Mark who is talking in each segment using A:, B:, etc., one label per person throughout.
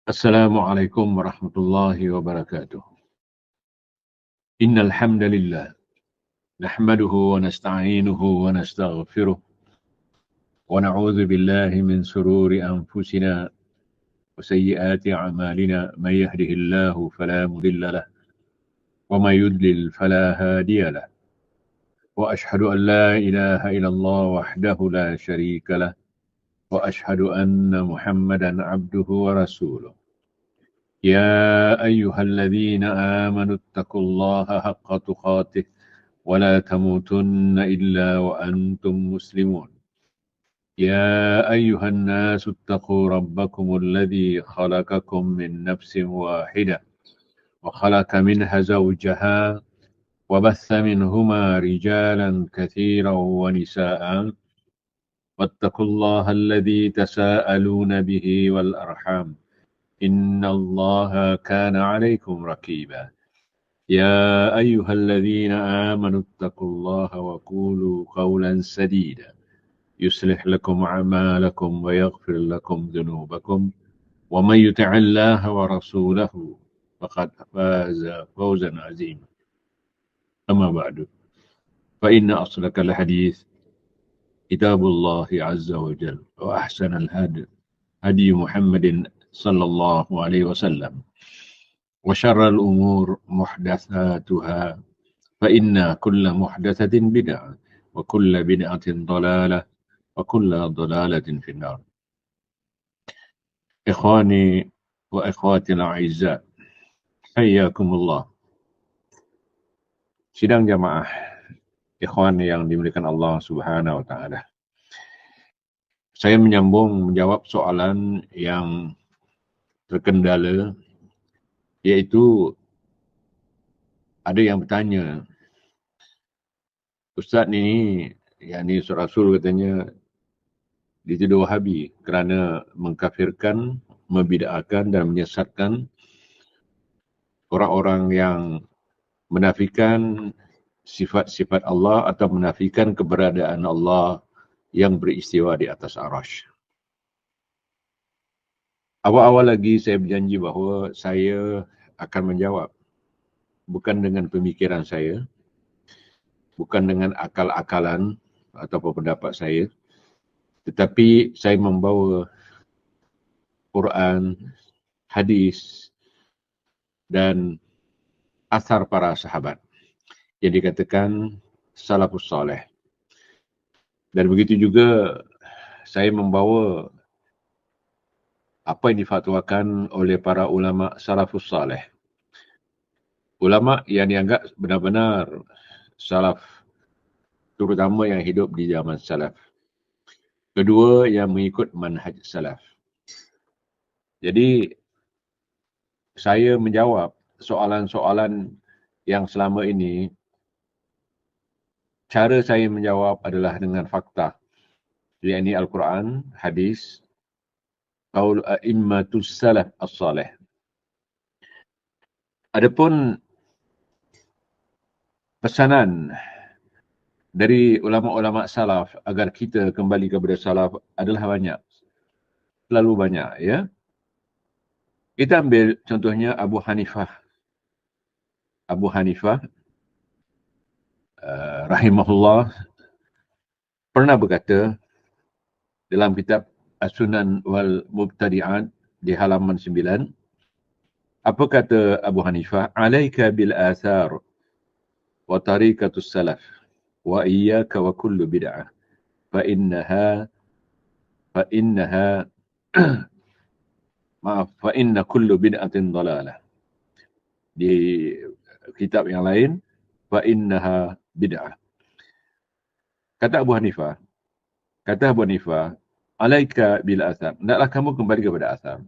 A: Assalamualaikum warahmatullahi wabarakatuh. Innal hamdalillah nahmaduhu wa nasta'inuhu wa nastaghfiruh wa na'udzu billahi min shururi anfusina wa sayyiati a'malina may yahdihillahu fala mudilla lahu wa may yudlil fala hadiya lahu wa ashhadu an la ilaha illallah wahdahu la sharika lahu wa ashhadu anna Muhammadan abduhu wa rasuluh. يا أيها الذين آمنوا اتقوا الله حق تقاته ولا تموتن إلا وأنتم مسلمون. يا أيها الناس اتقوا ربكم الذي خلقكم من نفس واحدة وخلق منها زوجها وبث منهما رجالا كثيرا ونساء واتقوا الله الذي تساءلون به والأرحام إن الله كان عليكم رقيبا. يا أيها الذين آمنوا اتقوا الله وقولوا قولا سديدا يصلح لكم أعمالكم ويغفر لكم ذنوبكم ومن يطع الله ورسوله فقد فاز فوزا عظيما. أما بعد فإن أصدق الحديث كتاب الله عز وجل وأحسن الهدي هدي محمد صلى الله عليه وسلم وشر الأمور محدثاتها فإن كل محدثة بدعة وكل بدعة ضلالة وكل ضلالة في النار. إخواني وأخواتي الأعزاء حياكم الله. Sidang jamaah ikhwan yang dimuliakan Allah Subhanahu wa taala. Saya menjawab soalan yang terkendala, iaitu ada yang bertanya, Ustaz ni, yakni Rasul katanya dituduh Wahabi kerana mengkafirkan, membid'ahkan dan menyesatkan orang-orang yang menafikan sifat-sifat Allah atau menafikan keberadaan Allah yang beristiwa di atas arasy. Awal-awal lagi saya berjanji bahawa saya akan menjawab, bukan dengan pemikiran saya, bukan dengan akal-akalan atau pendapat saya, tetapi saya membawa Quran, hadis dan asar para sahabat yang dikatakan salafus saleh. Dan begitu juga saya membawa apa yang difatwakan oleh para ulama salafus saleh. Ulama yang dianggap benar-benar salaf, terutama yang hidup di zaman salaf. Kedua, yang mengikut manhaj salaf. Jadi, saya menjawab soalan-soalan yang selama ini, cara saya menjawab adalah dengan fakta, yakni Al-Quran, hadis, qaul a'immatus salaf as-salih. Adapun pesanan dari ulama-ulama salaf agar kita kembali kepada salaf adalah banyak. Terlalu banyak, ya. Kita ambil contohnya Abu Hanifah. Abu Hanifah rahimahullah pernah berkata dalam kitab As-Sunan wal Mubtadi'at di halaman 9. Apa kata Abu Hanifah? Alaika bil athar wa tariqatus salaf wa iyyaka wa kullu bid'ah fa inna kullu bid'atin dalalah. Di kitab yang lain, fa innaha bid'ah. Kata Abu Hanifah, alaika bil athar. Hendaklah kamu kembali kepada asar.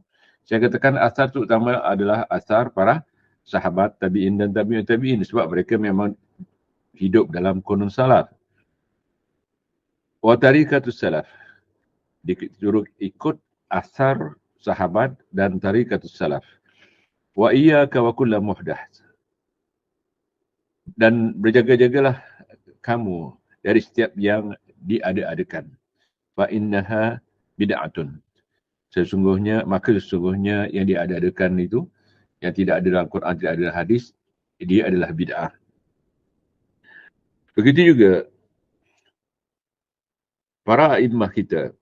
A: Saya katakan asar terutama adalah asar para sahabat, tabi'in dan tabi'in tabi'in, sebab mereka memang hidup dalam kurun salaf. Wa tariqatus salaf. Disuruh ikut asar sahabat dan tariqatus salaf. Wa iyyaka wa kullu muhdath. Dan berjaga-jagalah kamu dari setiap yang diada-adakan. Fa innaha bid'atun. maka sesungguhnya yang diadakan itu, yang tidak ada dalam Quran, tidak ada dalam hadis, dia adalah bid'ah. Begitu juga para imam kita,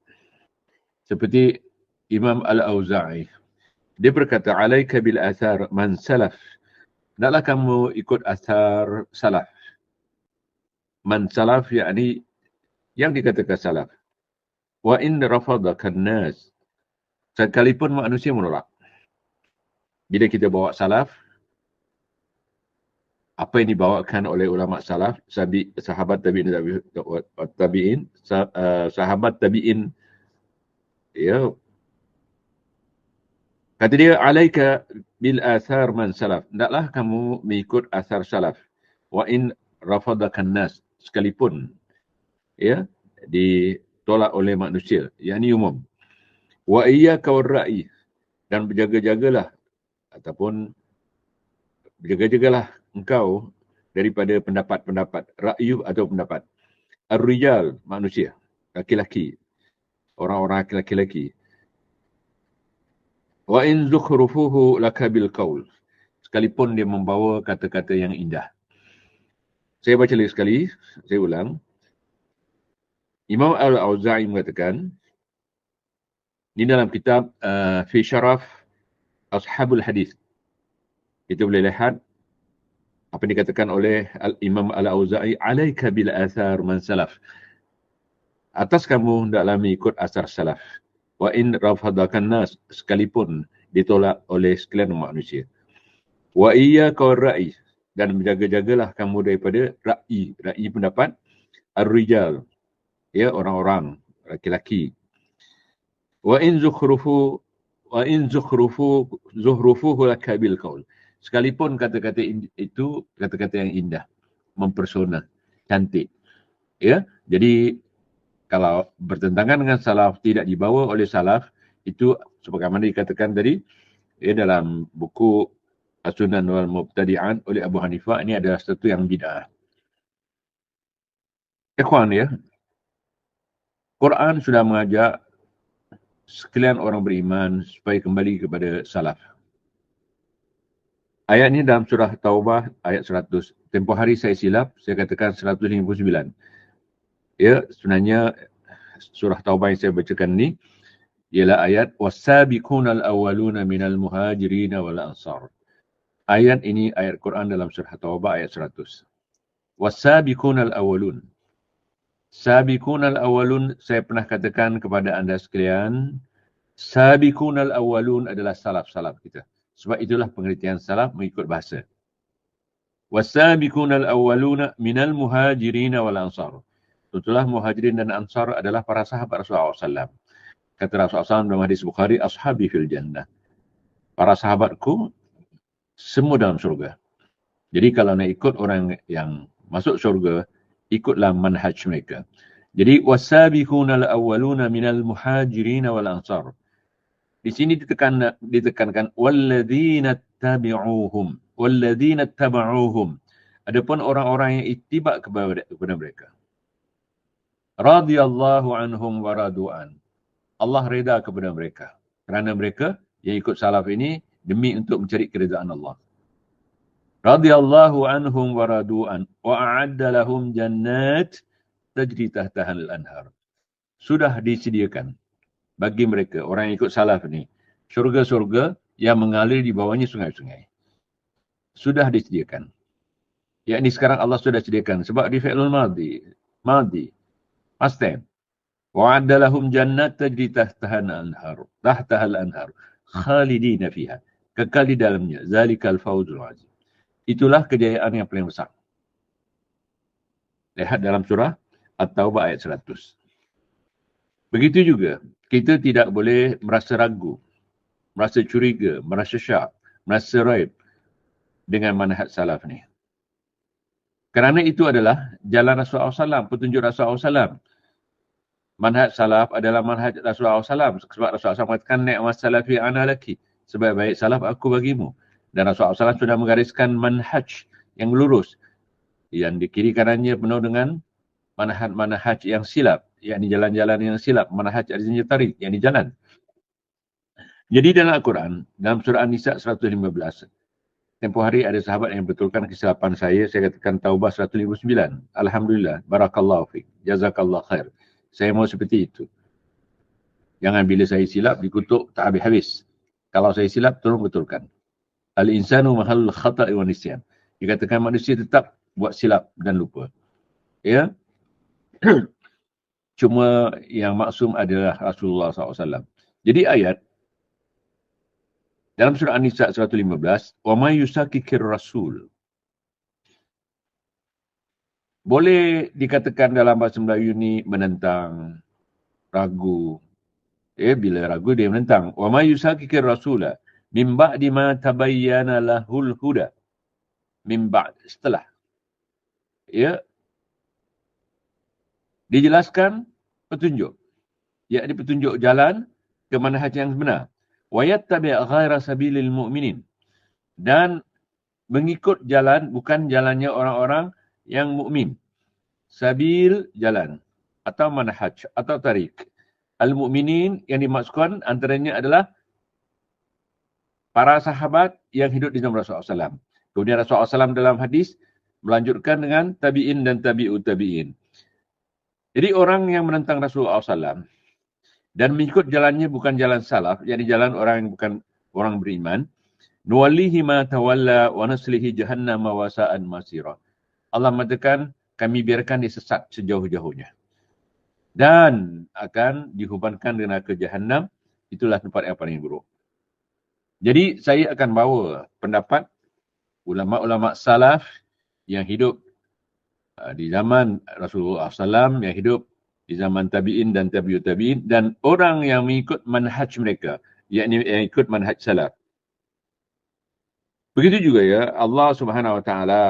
A: seperti Imam Al-Auza'i, dia berkata, alaika bil athar man salaf. Hendaklah kamu ikut asar salaf. Man salaf, yakni yang dikatakan salaf. Wa in rafadaka nas. Sekalipun manusia menolak. Bila kita bawa salaf, apa yang dibawakan oleh ulama salaf, sahabat tabi'in, sahabat tabi'in, ya, kata dia, alaika bil athar man salaf. Hendaklah kamu mengikut asar salaf. Wa in rafadakan nas. Sekalipun, ya, ditolak oleh manusia. Yang ini umum. Wa iyyaka war-ra'i. Dan berjaga-jagalah, ataupun berjaga-jagalah engkau daripada pendapat-pendapat ra'yu atau pendapat. Ar-rijal, manusia, laki-laki. Orang-orang laki-laki. Wa in zukhrufuhu laka bil qaul. Sekalipun dia membawa kata-kata yang indah. Saya baca lagi sekali, saya ulang. Imam Al-Auza'i mengatakan, ini dalam kitab Fi Syaraf Ashabul Hadis. Kita boleh lihat apa yang dikatakan oleh Imam Al-Auza'i, alaika bil athar man salaf. Atas kamu hendaklah mengikut asar salaf. Wa in rafadakan nas, sekalipun ditolak oleh sekalian manusia. Wa iyyaka war-ra'i. Dan berjaga-jagalah kamu daripada ra'i pendapat, ar-rijal, ya, orang-orang laki-laki. Wa in zukhrufuhu laka bil qaul. Sekalipun kata-kata itu kata-kata yang indah, mempersona, cantik. Ya, jadi kalau bertentangan dengan salaf, tidak dibawa oleh salaf, itu sebagaimana dikatakan tadi, ya, dalam buku As-Sunan wal Mubtadi'an oleh Abu Hanifah, ini adalah sesuatu yang bid'ah. Ikhwan, ya, Quran sudah mengajak sekalian orang beriman supaya kembali kepada salaf. Ayat ini dalam surah Taubah ayat 100. Tempoh hari saya silap, saya katakan 159. Ya, sebenarnya surah Taubah yang saya bacakan ini ialah ayat was-sabiqunal awwaluna minal muhajirin wal ansar. Ayat ini ayat Quran dalam surah Taubah ayat 100. Was-sabiqunal awwalun. Sabiqunal awwalun, saya pernah katakan kepada anda sekalian, sabiqunal awwalun adalah salaf-salaf kita. Sebab itulah pengertian salaf mengikut bahasa. Was-sabiqunal awwaluna minal muhajirin wal ansar. Itulah muhajirin dan ansar adalah para sahabat Rasulullah SAW. Kata Rasulullah SAW dalam hadis Bukhari, ashabi fil jannah. Para sahabatku semua dalam surga. Jadi kalau nak ikut orang yang masuk surga, ikutlah manhaj mereka. Jadi was-sabiqunal awwaluna minal muhajirin wal ansar. Di sini ditekankan walladzina tabi'uhum. Walladzina taba'uhum. Adapun orang-orang yang ittiba kepada mereka. Radiyallahu anhum wa radu'an. Allah reda kepada mereka. Kerana mereka yang ikut salaf ini demi untuk mencari keridaan Allah. Radiyallahu anhum wa radu'an. Wa a'adda lahum jannat tajri tahtaha al-anhar. Sudah disediakan bagi mereka, orang yang ikut salaf ni, syurga-syurga yang mengalir di bawahnya sungai-sungai. Sudah disediakan. Yakni sekarang Allah sudah sediakan. Sebab di fi'lul madhi, past tense. Wa'adda lahum jannat tajri tahtaha al-anhar. Khalidina fiha. Kekal di dalamnya. Zalikal fawzul azim. Itulah kejayaan yang paling besar. Lihat dalam surah At-Taubah ayat 100. Begitu juga, kita tidak boleh merasa ragu, merasa curiga, merasa syak, merasa raib dengan manhaj salaf ni. Kerana itu adalah jalan Rasulullah SAW, petunjuk Rasulullah SAW. Manhaj salaf adalah manhaj Rasulullah SAW. Sebab Rasulullah SAW mengatakan, ni'mas salafi ana laki. Sebaik-baik salaf aku bagimu. Dan Rasulullah SAW sudah menggariskan manhaj yang lurus. Yang di kiri kanannya penuh dengan manhaj yang silap. Yakni jalan-jalan yang silap. Manhaj al-tarik yang di jalan. Jadi dalam Al-Quran, dalam surah An-Nisa 115, tempoh hari ada sahabat yang betulkan kesilapan saya katakan Taubah 159. Alhamdulillah, barakallahu fiik, jazakallah khair. Saya mau seperti itu. Jangan bila saya silap dikutuk tak habis-habis. Kalau saya silap, tolong betulkan. Al-insanu mahallul khata'i wa nisyan. Dikatakan manusia tetap buat silap dan lupa. Ya. Cuma yang maksum adalah Rasulullah SAW. Jadi ayat dalam surah An-Nisa 115, wa may yusakikir rasul. Boleh dikatakan dalam bahasa Melayu ni menentang, ragu. Bila ragu dia menentang. Wa may yusakikir rasula min ba'di ma tabayyana lahul huda. Min ba'd, setelah. Ya. Dijelaskan petunjuk. Iaitu petunjuk jalan ke manhaj yang benar. Wa yattabi' ghaira sabilil mu'minin. Dan mengikut jalan bukan jalannya orang-orang yang mukmin. Sabil, jalan atau manhaj atau tarik. Al-mu'minin yang dimaksudkan antaranya adalah para sahabat yang hidup di zaman Rasulullah SAW. Kemudian Rasulullah SAW dalam hadis melanjutkan dengan tabi'in dan tabi'ut tabi'in. Jadi orang yang menentang Rasulullah SAW dan mengikut jalannya bukan jalan salaf, yakni jalan orang yang bukan orang beriman, nuwallihi ma tawalla wa nuslihi jahannam wa sa'an masira. Allah mengatakan kami biarkan dia sesat sejauh-jauhnya. Dan akan dihubankan dengan ke Jahannam, itulah tempat yang paling buruk. Jadi saya akan bawa pendapat ulama-ulama salaf yang hidup di zaman Rasulullah SAW, yang hidup di zaman tabi'in dan tabi'ut tabi'in, dan orang yang mengikut manhaj mereka, yakni yang ikut manhaj salaf. Begitu juga ya, Allah Subhanahu Wa Taala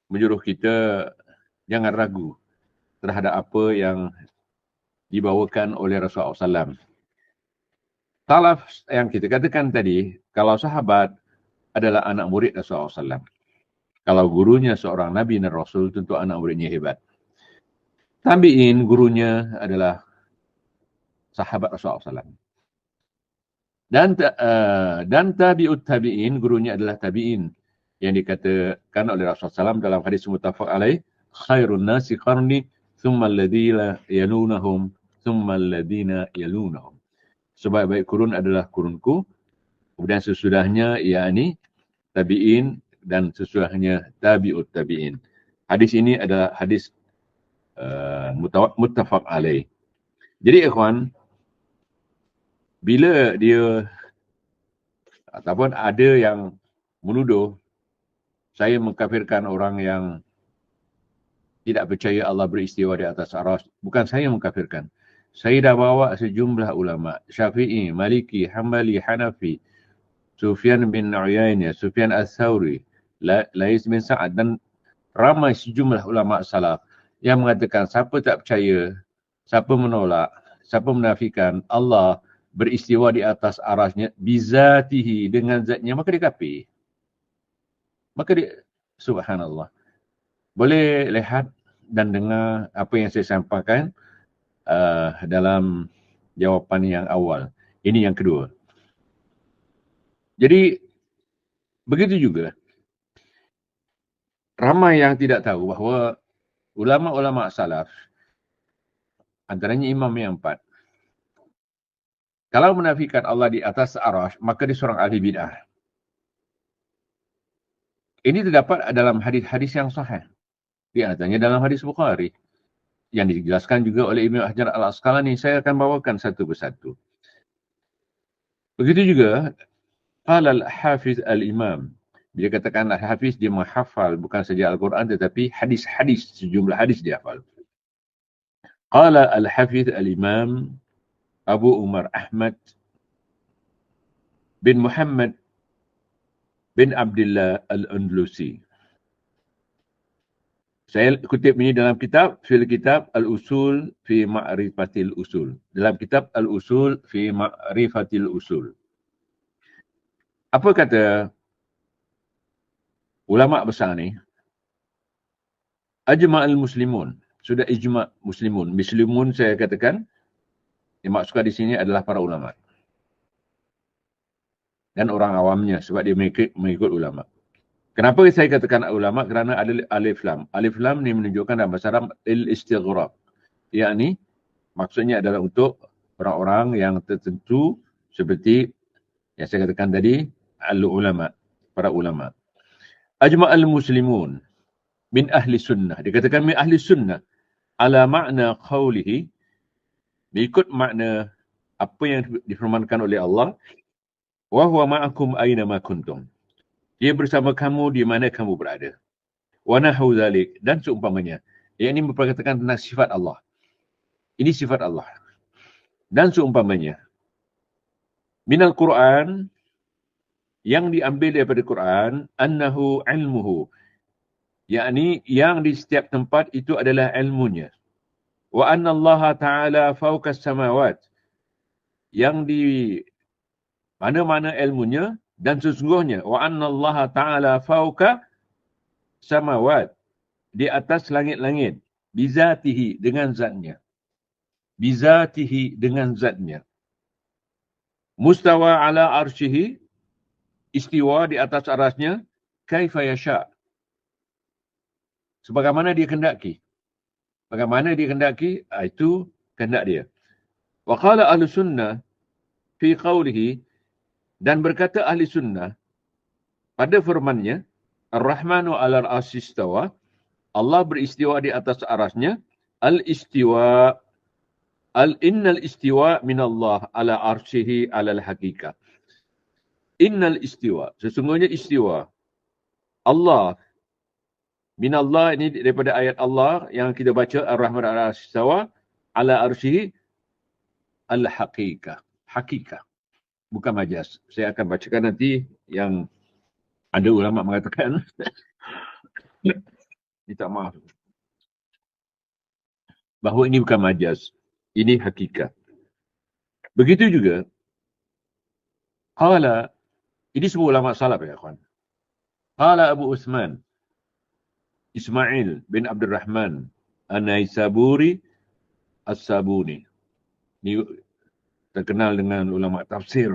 A: menyuruh kita jangan ragu terhadap apa yang dibawakan oleh Rasulullah SAW. Salaf yang kita katakan tadi, kalau sahabat adalah anak murid Rasulullah SAW. Kalau gurunya seorang Nabi dan Rasul, tentu anak muridnya hebat. Tabi'in, gurunya adalah sahabat Rasulullah SAW. Dan tabi'ut tabi'in, gurunya adalah tabi'in. Yang dikatakan oleh Rasulullah SAW dalam hadis muttafaq alaih, khairun nasi qarni, thumma alladhina yalunahum, thumma alladhina yalunahum. Sebaik-baik kurun adalah kurunku, kemudian sesudahnya yakni tabi'in dan sesudahnya tabi'ut tabi'in. Hadis ini adalah hadis muttafaq alaih. Jadi ikhwan, bila dia ataupun ada yang menuduh saya mengkafirkan orang yang tidak percaya Allah beristiwa di atas arsy, bukan saya mengkafirkan. Saya dah bawa sejumlah ulama, Syafi'i, Maliki, Hambali, Hanafi, Sufyan bin Uyainah, Sufyan Ats-Tsauri, Lais bin Sa'ad dan ramai sejumlah ulama salaf yang mengatakan siapa tak percaya, siapa menolak, siapa menafikan Allah beristiwa di atas arasnya bizatihi, dengan zatnya, maka dia kafir. Maka dia, subhanallah. Boleh lihat dan dengar apa yang saya sampaikan dalam jawapan yang awal. Ini yang kedua. Jadi, begitu juga. Ramai yang tidak tahu bahawa ulama-ulama salaf, antaranya imam yang 4, kalau menafikan Allah di atas arasy, maka dia seorang ahli bid'ah. Ini terdapat dalam hadis-hadis yang sahih. Di antaranya dalam hadis Bukhari yang dijelaskan juga oleh Ibnu Hajar Al-Asqalani. Saya akan bawakan satu persatu. Begitu juga qala al-Hafiz al-Imam. Dia katakan al-Hafiz, dia menghafal bukan saja Al-Quran tetapi hadis-hadis, sejumlah hadis dia hafal. Qala al-Hafiz al-Imam Abu Umar Ahmad bin Muhammad bin Abdullah Al-Andalusi. Saya kutip ini dalam kitab Al-Usul fi Ma'rifatil Usul. Dalam kitab Al-Usul fi Ma'rifatil Usul. Apa kata ulama besar ni? Ajma'al muslimun. Sudah ijma' muslimun. Muslimun saya katakan, yang maksudkan di sini adalah para ulama. dan orang awamnya sebab dia mengikut ulama. Kenapa saya katakan ulama? Kerana ada alif lam. Alif lam ni menunjukkan dalam bahasa Arab al-istighraq. Yakni maksudnya adalah untuk orang-orang yang tertentu seperti yang saya katakan tadi, al-ulama, para ulama. Ajma'al muslimun min ahli sunnah. Dikatakan min ahli sunnah ala makna qawlihi, mengikut makna apa yang difirmankan oleh Allah, wa huwa ma'akum aina ma kuntum. Dia bersama kamu di mana kamu berada. Wa nahu zalik, dan seumpamanya. Yang ini memperkatakan tentang sifat Allah. Ini sifat Allah. Dan seumpamanya. Minal Quran, yang diambil daripada Quran, annahu ilmuhu. Yakni yang di setiap tempat itu adalah ilmunya. Wa anna Allah Ta'ala fawqa samawat. Yang di mana-mana ilmunya, dan sesungguhnya wa anna Allah Ta'ala fawqa samawat, di atas langit-langit, bizatihi, dengan zatnya. Bizatihi, dengan zatnya. Mustawa ala arsyihi, istiwa di atas arasnya, kaifa yasha, sebagaimana dia kendaki. Bagaimana dia kendaki, itu kehendak dia. Wa qala ahli sunnah fi qawlihi, dan berkata ahli sunnah pada firmannya, Ar-Rahmanu ala al-arsy istawa, Allah beristiwa di atas arasnya, al-istiwa, innal istiwa minallah ala arsyihi ala al-haqiqah. Innal istiwa, sesungguhnya istiwa Allah, minallah ini daripada ayat Allah yang kita baca, Ar-Rahman ala arsy istawa ala arsyihi al-haqiqah. Hakikah, bukan majaz. Saya akan bacakan nanti yang ada ulama mengatakan minta maaf bahawa ini bukan majaz, ini hakikat. Begitu juga qala, ini semua ulama salaf ya kawan. Qala Abu Uthman Ismail bin Abdul Rahman An-Naisaburi As-Sabuni. Ini terkenal dengan ulama tafsir.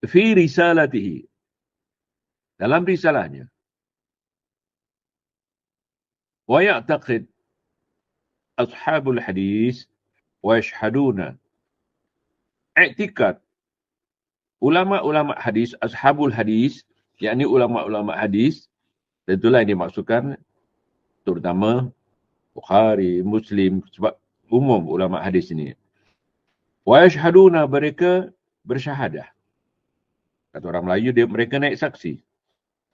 A: Fi risalatihi, dalam risalahnya, wa ya'taqid ashabul hadis wa yashhaduna, i'tikad ulama-ulama hadis, ashabul hadis, yakni ulama-ulama hadis, tentulah yang dimaksudkan terutama Bukhari, Muslim, sebab umum ulama hadis ini. Wa yashhaduna, mereka bersyahadah. Kata orang Melayu, mereka naik saksi.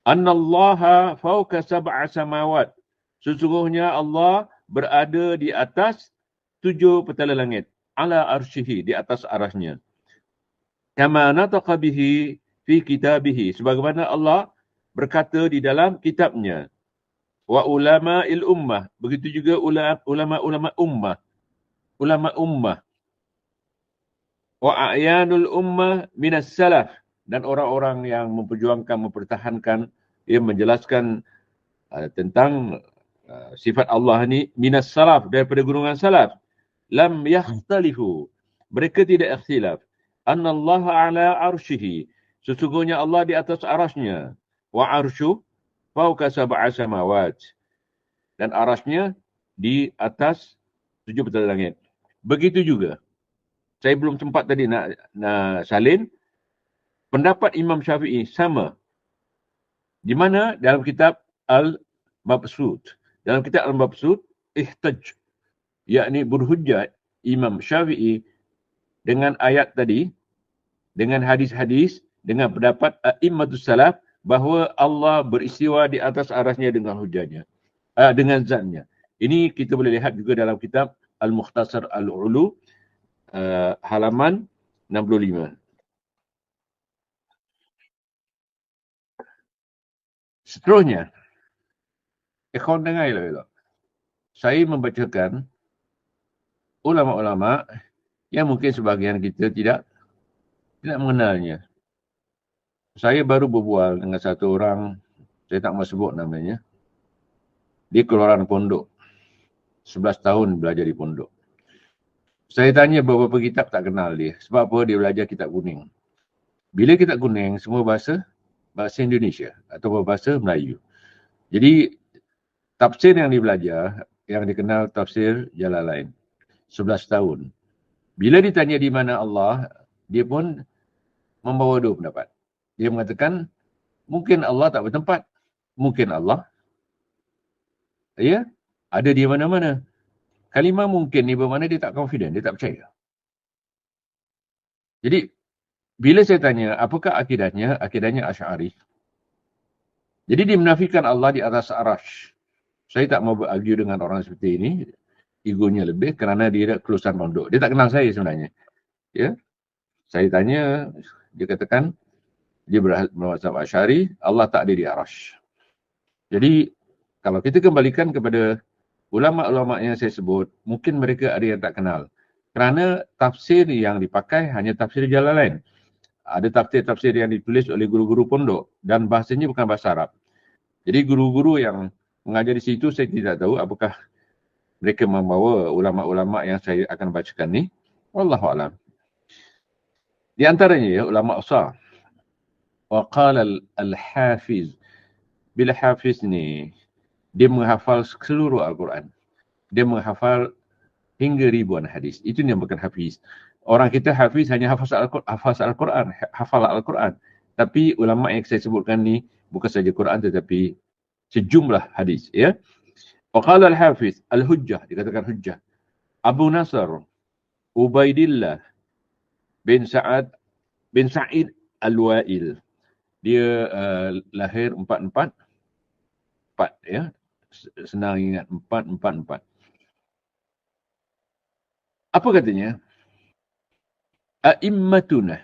A: Annallaha fawqa sab'a samawat, sesungguhnya Allah berada di atas 7 petala langit. Ala arsyihi, di atas arasnya. Kama nataqa bihi fi kitabihi, sebagaimana Allah berkata di dalam kitabnya. Wa ulama'il ummah, begitu juga ulama-ulama ummah. Ulama ummah. Wa a'yanul ummah minas salaf, dan orang-orang yang memperjuangkan, mempertahankan, menjelaskan tentang sifat Allah ni minas salaf, daripada golongan salaf. Lam yakhtalifu, mereka tidak ikhtilaf. Annallaha ala arsyihi, sesungguhnya Allah di atas arasnya. Wa arsyu fawqa sab'a samawat, dan arasnya di atas 7 petala langit. Begitu juga, saya belum sempat tadi nak salin, pendapat Imam Syafi'i sama. Di mana? Dalam kitab Al-Mabsut. Dalam kitab Al-Mabsut, ihtaj, yakni berhujjat Imam Syafi'i dengan ayat tadi, dengan hadis-hadis, dengan pendapat a'immatus salaf, bahawa Allah beristiwa di atas arasnya dengan hujahnya, dengan zatnya. Ini kita boleh lihat juga dalam kitab Al-Mukhtasar Al-Ulu, halaman 65. Seterusnya, ikhwan dengar elok-elok. Saya membacakan ulama-ulama yang mungkin sebahagian kita tidak mengenalnya. Saya baru berbual dengan satu orang, saya tak mahu sebut namanya. Dia keluaran pondok. 11 tahun belajar di pondok. Saya tanya beberapa kitab tak kenal dia. Sebab apa? Dia belajar kitab kuning. Bila kitab kuning, semua bahasa Indonesia atau bahasa Melayu. Jadi tafsir yang dia belajar, yang dikenal tafsir Jalalain, 11 tahun. Bila ditanya di mana Allah, dia pun membawa dua pendapat. Dia mengatakan, mungkin Allah tak bertempat. Mungkin Allah, ya, ada di mana-mana. Kalimah mungkin ni bermakna dia tak confident, dia tak percaya. Jadi, bila saya tanya, apakah akidahnya? Akidahnya Asy'ari. Jadi dia menafikan Allah di atas arash. Saya tak mau berargue dengan orang seperti ini. Egonya lebih kerana dia kelulusan pondok. Dia tak kenal saya sebenarnya. Ya, saya tanya, dia katakan, dia bermazhab Asy'ari, Allah tak ada di arash. Jadi, kalau kita kembalikan kepada ulama-ulama yang saya sebut, mungkin mereka ada yang tak kenal. Kerana tafsir yang dipakai hanya tafsir Jalalain. Ada tafsir-tafsir yang ditulis oleh guru-guru pondok dan bahasanya bukan bahasa Arab. Jadi guru-guru yang mengajar di situ, saya tidak tahu apakah mereka membawa ulama-ulama yang saya akan bacakan ni. Wallahualam. Di antaranya ya, ulama besar. Wa qala al-Hafiz. Bila Hafiz ni, dia menghafal seluruh Al-Quran. Dia menghafal hingga ribuan hadis. Itu yang bukan hafiz. Orang kita hafiz hanya hafaz Al-Quran, hafal Al-Quran. Tapi ulama yang saya sebutkan ni bukan saja Quran tetapi sejumlah hadis. Ya. Waqala al-Hafiz al-Hujjah, dikatakan hujjah. Abu Nasr Ubaidillah bin Sa'id Al-Wa'il. Dia lahir 444. Ya. Senang ingat 444. Apa katanya? A'immatuna.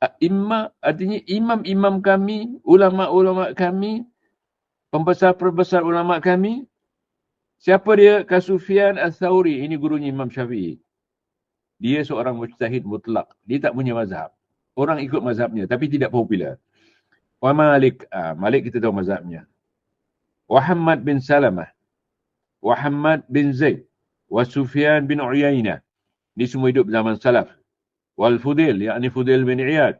A: A'imma artinya imam-imam kami, ulama-ulama kami, pembesar-pembesar ulama kami. Siapa dia? Sufyan Ats-Tsauri. Ini gurunya Imam Syafi'i. Dia seorang mujtahid mutlak. Dia tak punya mazhab. Orang ikut mazhabnya tapi tidak popular. Wa Malik. Malik kita tahu mazhabnya. Wa Hammad bin Salamah. Wa Hammad bin Zaid. Wa Sufyan bin Uyainah. Ini semua hidup zaman salaf. Wal Fudail, yakni Fudail bin Iyad.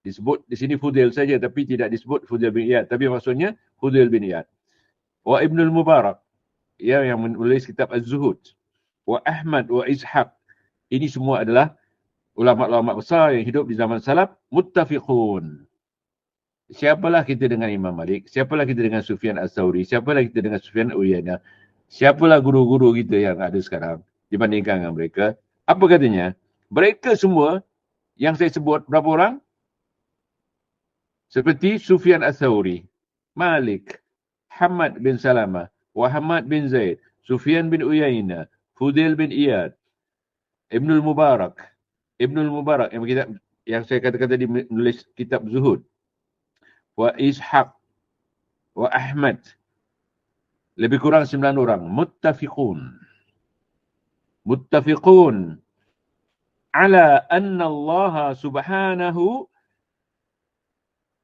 A: Disebut di sini Fudail saja tapi tidak disebut Fudail bin Iyad. Tapi maksudnya Fudail bin Iyad. Wa Ibnul Mubarak. Ya, yang menulis kitab Az-Zuhud. Wa Ahmad wa Ishaq. Ini semua adalah ulama-ulama besar yang hidup di zaman salaf. Muttafiqun. Siapalah kita dengan Imam Malik? Siapalah kita dengan Sufyan Ats-Tsauri? Siapalah kita dengan Sufyan Uyainah? Siapalah guru-guru kita yang ada sekarang dibandingkan dengan mereka? Apa katanya? Mereka semua yang saya sebut, berapa orang? Seperti Sufyan Ats-Tsauri, Malik, Hammad bin Salamah, Muhammad bin Zaid, Sufyan bin Uyainah, Fudail bin Iyad, Ibnul Mubarak yang saya katakan tadi menulis kitab Zuhud, wa Ishaq, wa Ahmad. Lebih kurang 9 orang. Muttafiqun ala anna Allah subhanahu,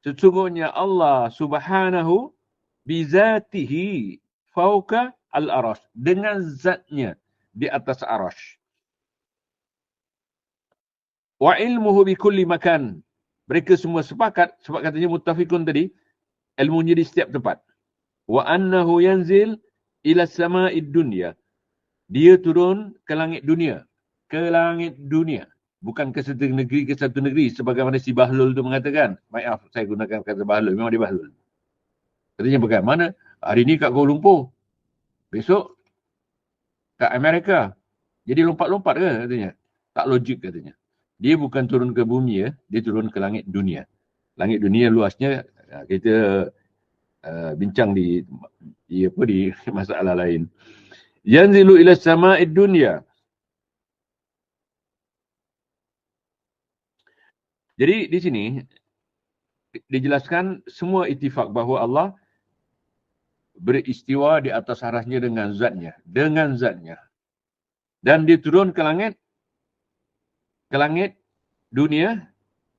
A: sesungguhnya Allah subhanahu bizatihi fauqa al-arash, dengan zatnya di atas arash. Wa ilmuhu bi kulli makan. Mereka semua sepakat, sebab katanya muttafiqun tadi, ilmunya di setiap tempat. Wa annahu yanzil ila sama'id dunya. Dia turun ke langit dunia. Ke langit dunia. Bukan ke satu negeri sebagaimana si Bahlul itu mengatakan. Maaf, saya gunakan kata Bahlul. Memang dia Bahlul. Katanya bagaimana? Hari ini kat Kuala Lumpur. Besok kat Amerika. Jadi lompat-lompat ke katanya? Tak logik katanya. Dia bukan turun ke bumi ya. Dia turun ke langit dunia. Langit dunia luasnya kita bincang di masalah lain. Yanzilu ila sama'id dunya. Jadi di sini dijelaskan semua ittifaq bahawa Allah beristiwa di atas arasnya dengan zatnya. Dengan zatnya. Dan dia turun ke langit dunia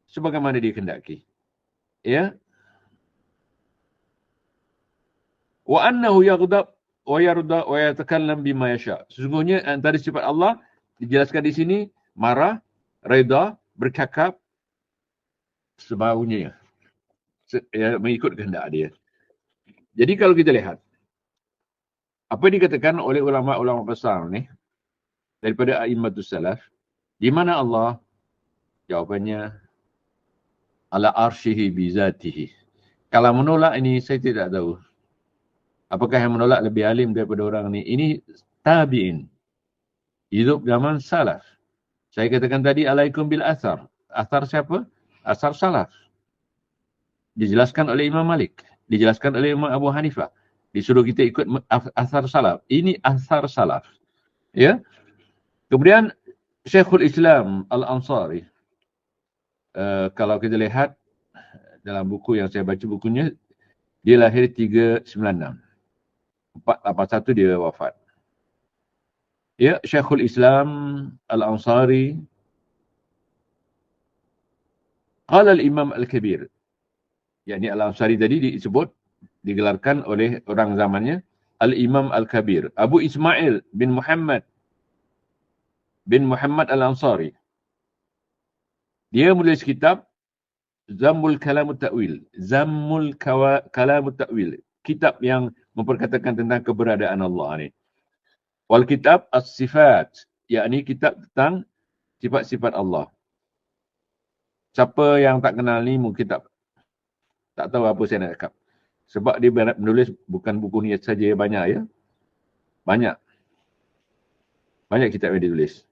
A: sebagaimana dia kendaki. Ya. Wa annahu yaghdab wa yarda wa yatakallam bima yasha. Sesungguhnya antara sifat Allah, Dijelaskan di sini, marah, reda, bercakap, sebaunya. Mengikut kehendak dia. Jadi kalau kita lihat, apa yang dikatakan oleh ulama-ulama besar ni, daripada a'immatus salaf, di mana Allah? Jawapannya, ala arsyihi bizatihi. Kalau menolak ini, saya tidak tahu. Apakah yang menolak lebih alim daripada orang ni? Ini tabi'in. Hidup zaman salaf. Saya katakan tadi, alaikum bil athar. Athar siapa? Athar salaf. Dijelaskan oleh Imam Malik. Dijelaskan oleh Imam Abu Hanifah. Disuruh kita ikut athar salaf. Ini athar salaf. Ya. Kemudian, Syekhul Islam Al-Ansari. Kalau kita lihat dalam buku yang saya baca bukunya, dia lahir 396. 481 dia wafat. Ya, Syekhul Islam Al-Ansari qala al-Imam Al-Kabir. Yakni Al-Ansari tadi disebut, digelarkan oleh orang zamannya Al-Imam Al-Kabir. Abu Ismail bin Muhammad Al-Ansari. Dia menulis kitab Zammul Kalamut Ta'wil. Zammul Kalamut Ta'wil. Kitab yang memperkatakan tentang keberadaan Allah ni. Wal kitab As-Sifat. Yakni kitab tentang sifat-sifat Allah. Siapa yang tak kenal ni mungkin tak tahu apa saya nak cakap. Sebab dia menulis bukan buku ni saja, banyak ya. Banyak kitab yang ditulis.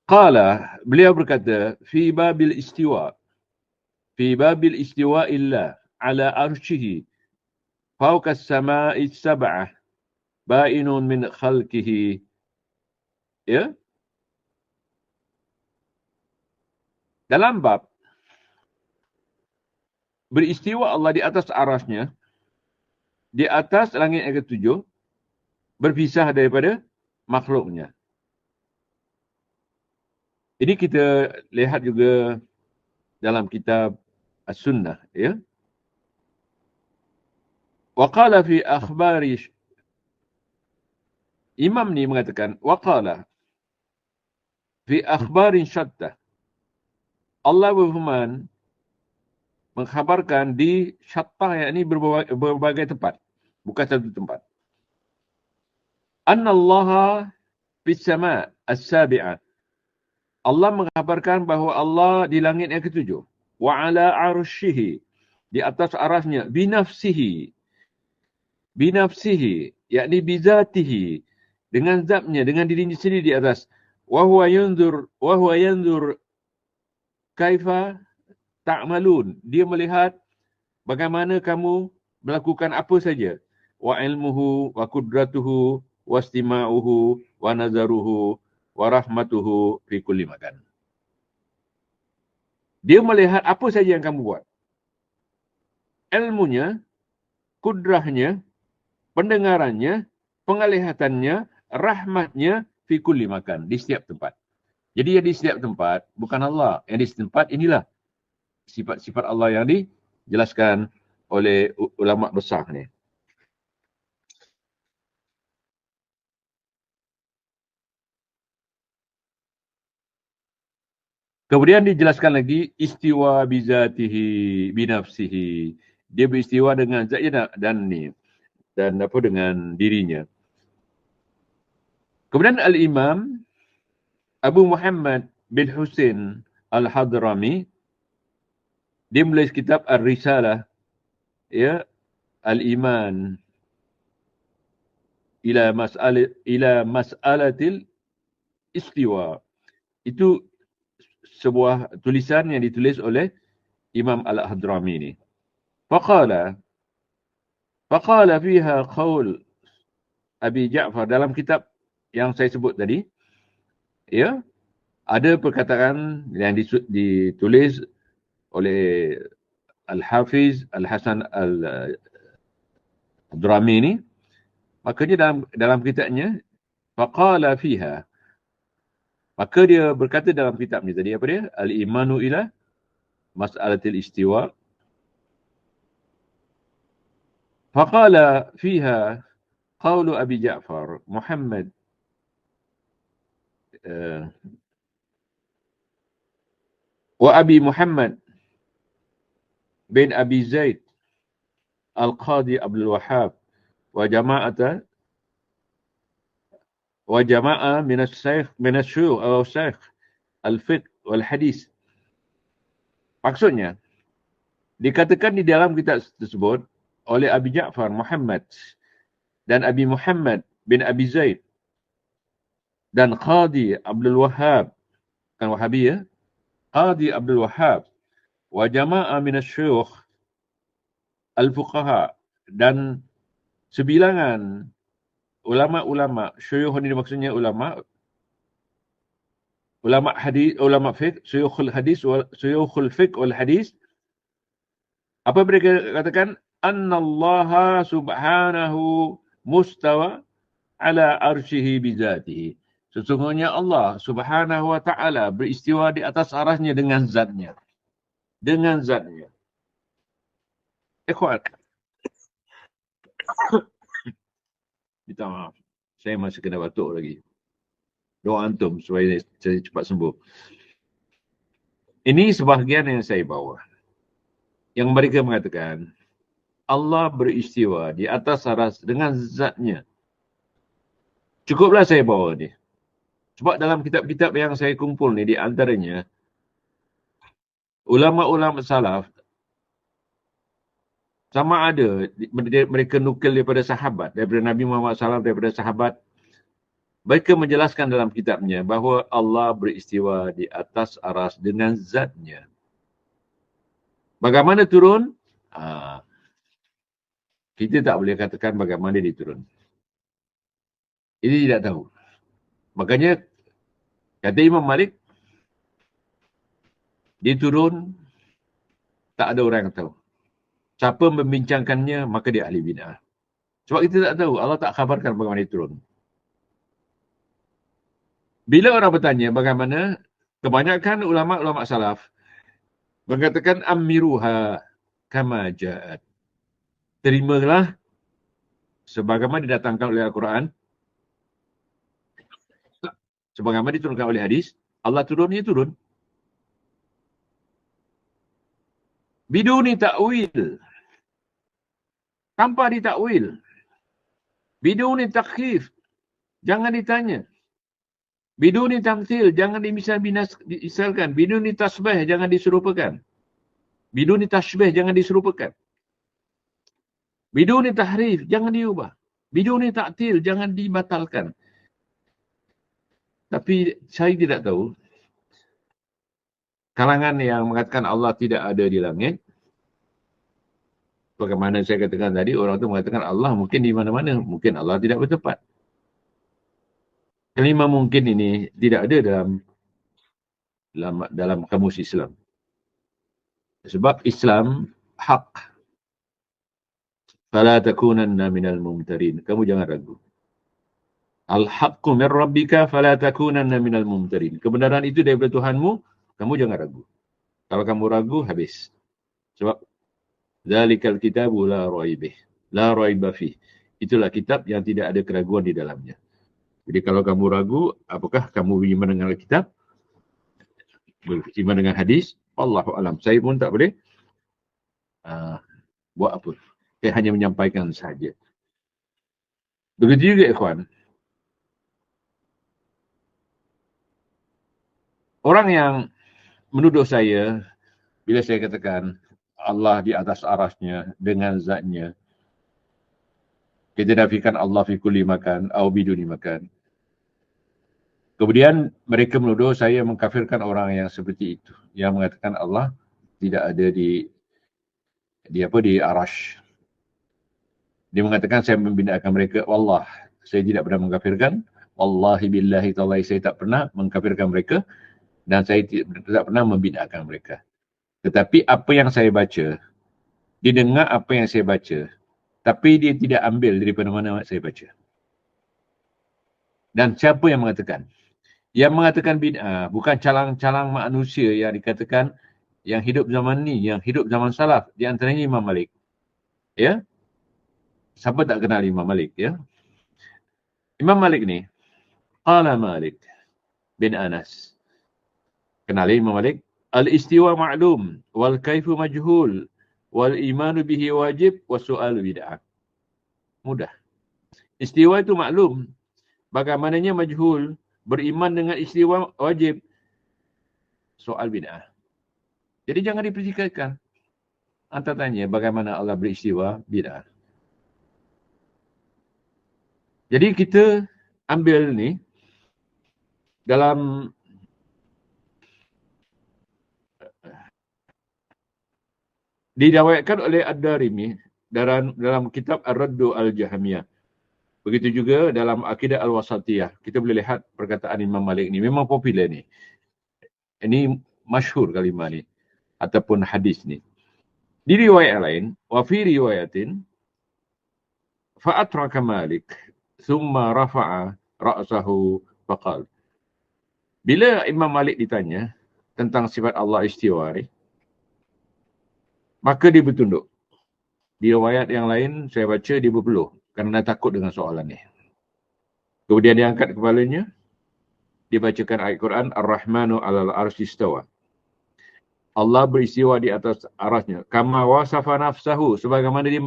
A: Qala, beliau berkata, fi babil istiwa illah ala arshihi fawqa as-sama'i sab'ah ba'inun min khalqihi. Ya. Dalam bab beristiwa Allah di atas arasnya, di atas langit yang ketujuh, berpisah daripada makhluknya. Ini kita lihat juga dalam kitab As-Sunnah. Ya. Waqala fi akhbari, Imam ni mengatakan, waqala fi akhbarin syattah. Allah berfirman, mengkhabarkan di syattah, yakni berbagai tempat. Bukan satu tempat. Anna Allaha fis sama' as-sabi'ah. Allah mengkhabarkan bahawa Allah di langit yang ketujuh. Wa ala arsyihi. Di atas arasnya. Binafsihi. Yakni bizatihi. Dengan zatnya, dengan dirinya sendiri di atas. Wa huwa yanzur kaifa ta'malun. Dia melihat bagaimana kamu melakukan apa saja. Wa ilmuhu, wa kudratuhu, wa istima'uhu, wa nazaruhu, wa rahmatuhu fi kulli makan. Dia melihat apa saja yang kamu buat. Ilmunya, kudrahnya, pendengarannya, penglihatannya, rahmatnya fi kulli makan. Di setiap tempat. Jadi yang di setiap tempat bukan Allah. Yang di setiap tempat inilah sifat-sifat Allah yang dijelaskan oleh ulama besar ni. Kemudian dijelaskan lagi istiwa bizatihi binafsihi. Dia beristiwa dengan zatnya dan apa dengan dirinya. Kemudian Al-Imam Abu Muhammad bin Husain Al-Hadrami, dia menulis kitab Ar-Risalah, ya, Al-Iman ila mas'alatil istiwa. Itu sebuah tulisan yang ditulis oleh Imam Al-Hadrami ni. Faqala fiha qaul Abi Ja'far, dalam kitab yang saya sebut tadi, ya, ada perkataan yang ditulis oleh Al-Hafiz Al-Hasan Al-Hadrami ni. Makanya dalam kitabnya, faqala fiha, maka dia berkata dalam kitabnya tadi, apa dia? Al-imanu ila mas'alatil istiwa. Faqala fiha qawlu Abi Ja'far Muhammad wa Abi Muhammad bin Abi Zaid Al-Qadi Abdul Wahhab wa jama'a min asy-syuyukh atau syekh al-fiqh wal hadis. Maksudnya, dikatakan di dalam kitab tersebut oleh Abi Ja'far Muhammad dan Abi Muhammad bin Abi Zaid dan Qadi Abdul Wahhab, kan Wahabi ya, Qadi Abdul Wahhab wa jama'a min asy-syuyukh al-fuqaha dan sebilangan ulama-ulama. Syuyukh ini maksudnya ulama hadis, ulama fiqh, syuyukhul hadis, syuyukhul fiqh wal hadis. Apa mereka katakan? Annallaha subhanahu mustawa ala arsyihi bizatihi. Sesungguhnya Allah subhanahu wa ta'ala beristiwa di atas arasnya dengan zatnya. Dengan zatnya. Ikhwan. Minta maaf. Saya masih kena batuk lagi. Doa antum supaya saya cepat sembuh. Ini sebahagian yang saya bawa. Yang mereka mengatakan, Allah beristiwa di atas aras dengan zatnya. Cukuplah saya bawa ni. Sebab dalam kitab-kitab yang saya kumpul ni, di antaranya, ulama-ulama salaf, sama ada mereka nukil daripada sahabat, daripada Nabi Muhammad SAW, daripada sahabat, mereka menjelaskan dalam kitabnya bahawa Allah beristiwa di atas aras dengan zatnya. Bagaimana turun? Kita tak boleh katakan bagaimana dia turun. Ini tidak tahu. Makanya, kata Imam Malik, dia turun, tak ada orang yang tahu. Siapa membincangkannya, maka dia ahli bid'ah. Sebab kita tak tahu, Allah tak khabarkan bagaimana dia turun. Bila orang bertanya bagaimana, kebanyakan ulama-ulama salaf mengatakan amiruha kama ja'at. Terimalah sebagaimana didatangkan oleh Al-Quran, sebagaimana diturunkan oleh hadis. Allah turun, dia turun. Biduni ta'wil. Tanpa ditakwil. Biduni takhif. Jangan ditanya. Biduni tamthil. Jangan dimisalkan. Biduni tasbih. Jangan diserupakan. Biduni tashbih. Jangan diserupakan. Biduni tahrif. Jangan diubah. Biduni ta'til. Jangan dibatalkan. Tapi saya tidak tahu. Kalangan yang mengatakan Allah tidak ada di langit. Bagaimana saya katakan tadi, orang itu mengatakan Allah mungkin di mana-mana. Mungkin Allah tidak bertempat. Kelima mungkin ini tidak ada dalam kamus Islam. Sebab Islam hak. Fala takunanna minal mumtarin. Kamu jangan ragu. Al-haqqu min rabbika fala takunanna minal mumtarin. Kebenaran itu daripada Tuhanmu, kamu jangan ragu. Kalau kamu ragu, habis. Sebab Dzalikal kitabu la raibih. La raiba fih. Itulah kitab yang tidak ada keraguan di dalamnya. Jadi kalau kamu ragu, apakah kamu beriman dengan kitab? Beriman dengan hadis? Wallahu alam. Saya pun tak boleh buat apa. Saya hanya menyampaikan sahaja. Begitu juga ikhwan. Orang yang menuduh saya, bila saya katakan Allah di atas arasnya dengan zatnya, kita nafikan Allah fi kulli makan au biduni makan. Kemudian mereka menuduh saya mengkafirkan orang yang seperti itu, yang mengatakan Allah tidak ada di arash. Dia mengatakan saya membinakan mereka. Wallah, saya tidak pernah mengkafirkan. Wallahi billahi tallahi, saya tak pernah mengkafirkan mereka dan saya tidak pernah membinakan mereka. Tetapi apa yang saya baca, dia dengar apa yang saya baca, tapi dia tidak ambil daripada mana saya baca. Dan siapa yang mengatakan? Yang mengatakan bid'ah bukan calang-calang manusia yang dikatakan yang hidup zaman ni, yang hidup zaman salaf. Di antaranya Imam Malik. Ya? Siapa tak kenal Imam Malik? Ya? Imam Malik ni, qala Malik. bin Anas. Kenali Imam Malik? Al-istiwa ma'lum, wal kaifu majhul, wal imanu bihi wajib, wa su'alu bid'ah. Mudah. Istiwa itu maklum. Bagaimananya majhul, beriman dengan istiwa wajib, soal bid'ah. Jadi jangan dipertikaikan. Anda tanya bagaimana Allah beristiwa, bid'ah. Jadi kita ambil ni dalam diriwayatkan oleh Ad-Darimi dalam kitab Ar-Raddu Al-Jahmiyah. Begitu juga dalam Akidah Al-Wasatiyah. Kita boleh lihat perkataan Imam Malik ni. Memang popular ni. Ini masyhur kalimah ni. Ataupun hadis ni. Di riwayat lain, wa fi riwayatin fa'atraka Malik thumma rafa'a ra'sahu faqal. Bila Imam Malik ditanya tentang sifat Allah istiwa ni, maka dia bertunduk. Di riwayat yang lain saya baca dia berpeluh kerana takut dengan soalan ni. Kemudian dia angkat kepalanya, dia bacakan ayat Quran Ar-Rahmanu 'alal 'arsy istawa. Allah beristiwa di atas arasnya. Kama wasafa nafsahu, sebagaimana dia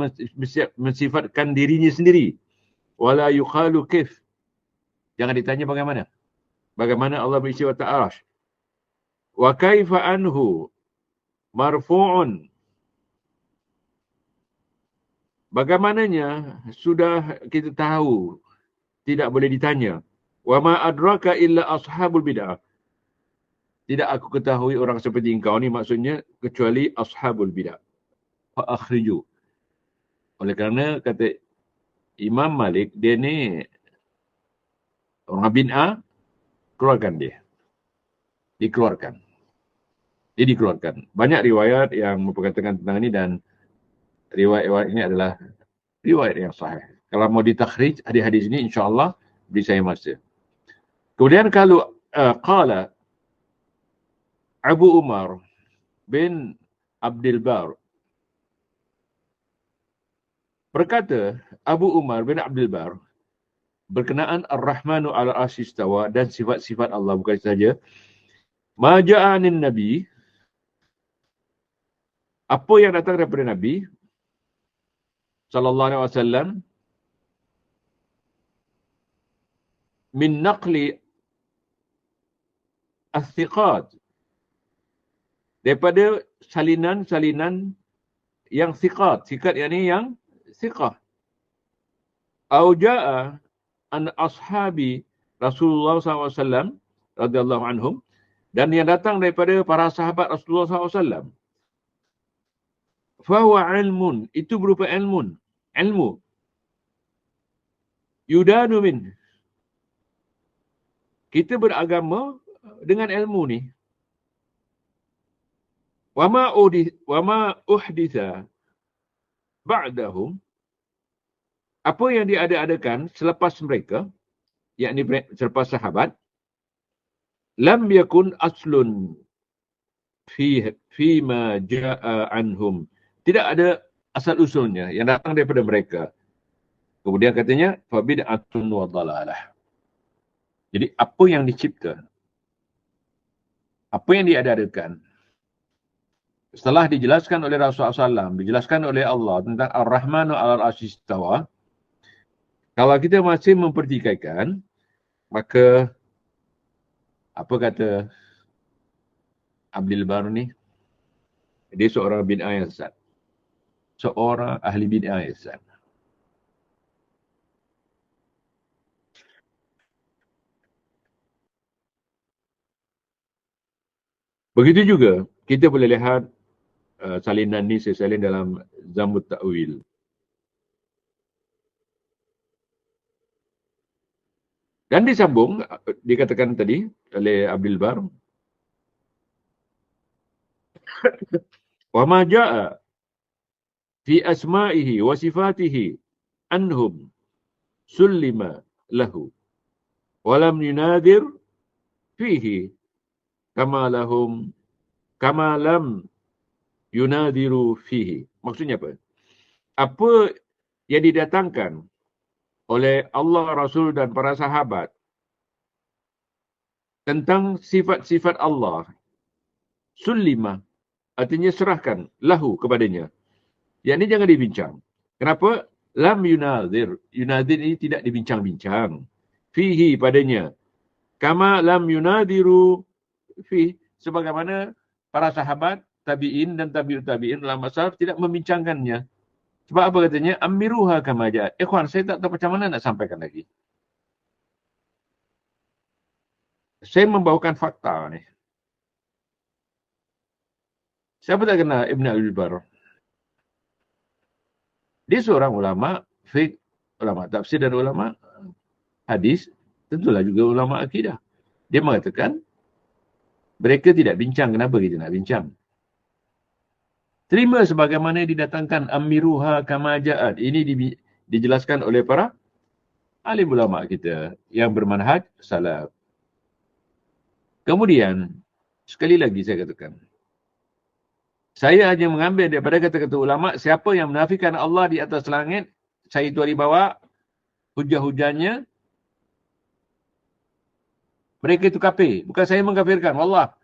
A: mensifatkan dirinya sendiri. Wala yuqalu kif. Jangan ditanya bagaimana. Bagaimana Allah beristiwa atas arasy. Wa kaifa anhu marfu'un. Bagaimananya sudah kita tahu, tidak boleh ditanya. Wa ma adraka illa ashabul bid'ah. Tidak aku ketahui orang seperti engkau ni, maksudnya kecuali ashabul bid'ah. Fa akhriju. Oleh kerana kata Imam Malik, dia ni orang bid'ah, keluarkan dia. Dikeluarkan. Dia dikeluarkan. Banyak riwayat yang memperkatakan tentang ini dan riwayat-riwayat ini adalah riwayat yang sahih. Kalau mau ditakhrij hadis-hadis ini, insya-Allah beri saya masa. Kemudian kalau qala Abu Umar bin Abdul Bar, berkata Abu Umar bin Abdul Bar berkenaan Ar-Rahmanu 'alal 'arsy istawa dan sifat-sifat Allah, bukan saja ma ja'anin Nabi, apa yang datang daripada Nabi sallallahu alaihi wasallam min naqli as-thiqat, daripada salinan-salinan yang thiqat. Thiqat yakni yang thiqah. Au ja'a an ashabi Rasulullah SAW radhiyallahu anhum, dan yang datang daripada para sahabat Rasulullah SAW. Fahuwa ilmun, itu berupa ilmu. Yudanu min. Kita beragama dengan ilmu ni. Wa ma uhditha ba'dahum, apa yang diada-adakan selepas mereka, yakni selepas sahabat, lam yakun aslun fi ma ja'a anhum. Tidak ada asal usulnya yang datang daripada mereka. Kemudian katanya fa bid'atun wa dhalalah. Jadi apa yang dicipta, apa yang diada-adakan, setelah dijelaskan oleh Rasulullah SAW, dijelaskan oleh Allah tentang Ar-Rahmanu 'alal 'arsy istawa, kalau kita masih mempertikaikan, maka apa kata Abdul Bar ni? Dia seorang bid'ah yang sesat. Seorang ahli bid'ah yang sesat. Begitu juga kita boleh lihat salinan ni sesalin dalam Zamut Ta'wil. Dan disambung, dikatakan tadi oleh Abdul Bar, wa ma ja'a fi asma'ihi wa sifatihi anhum sullima lahu wa lam yunadir fihi kama lam yunadiru fihi. Maksudnya apa? Apa yang didatangkan oleh Allah, Rasul dan para sahabat tentang sifat-sifat Allah. Sullima, artinya serahkan, lahu kepadanya. Yang ini jangan dibincang. Kenapa? Lam yunadir. Yunadir ini tidak dibincang-bincang. Fihi padanya. Kama lam yunadiru fi. Sebagaimana para sahabat, tabi'in dan tabi'ut tabi'in, ulama salaf tidak membincangkannya. Sebab apa katanya? Amiruha kama ja'at. Ikhwan, saya tak tahu macam mana nak sampaikan lagi. Saya membawakan fakta ni. Siapa tak kenal Ibn Abdul Bar? Dia seorang ulama fiqh, ulama tafsir dan ulama hadis, tentulah juga ulama akidah. Dia mengatakan, mereka tidak bincang. Kenapa kita nak bincang? Terima sebagaimana didatangkan amiruha kama ja'at. Ini dijelaskan oleh para alim ulama kita yang bermanhaj salaf. Kemudian, sekali lagi saya katakan, saya hanya mengambil daripada kata-kata ulama, siapa yang menafikan Allah di atas langit, saya tuari bawa hujah-hujahnya, mereka itu kafir. Bukan saya mengkafirkan, wallah.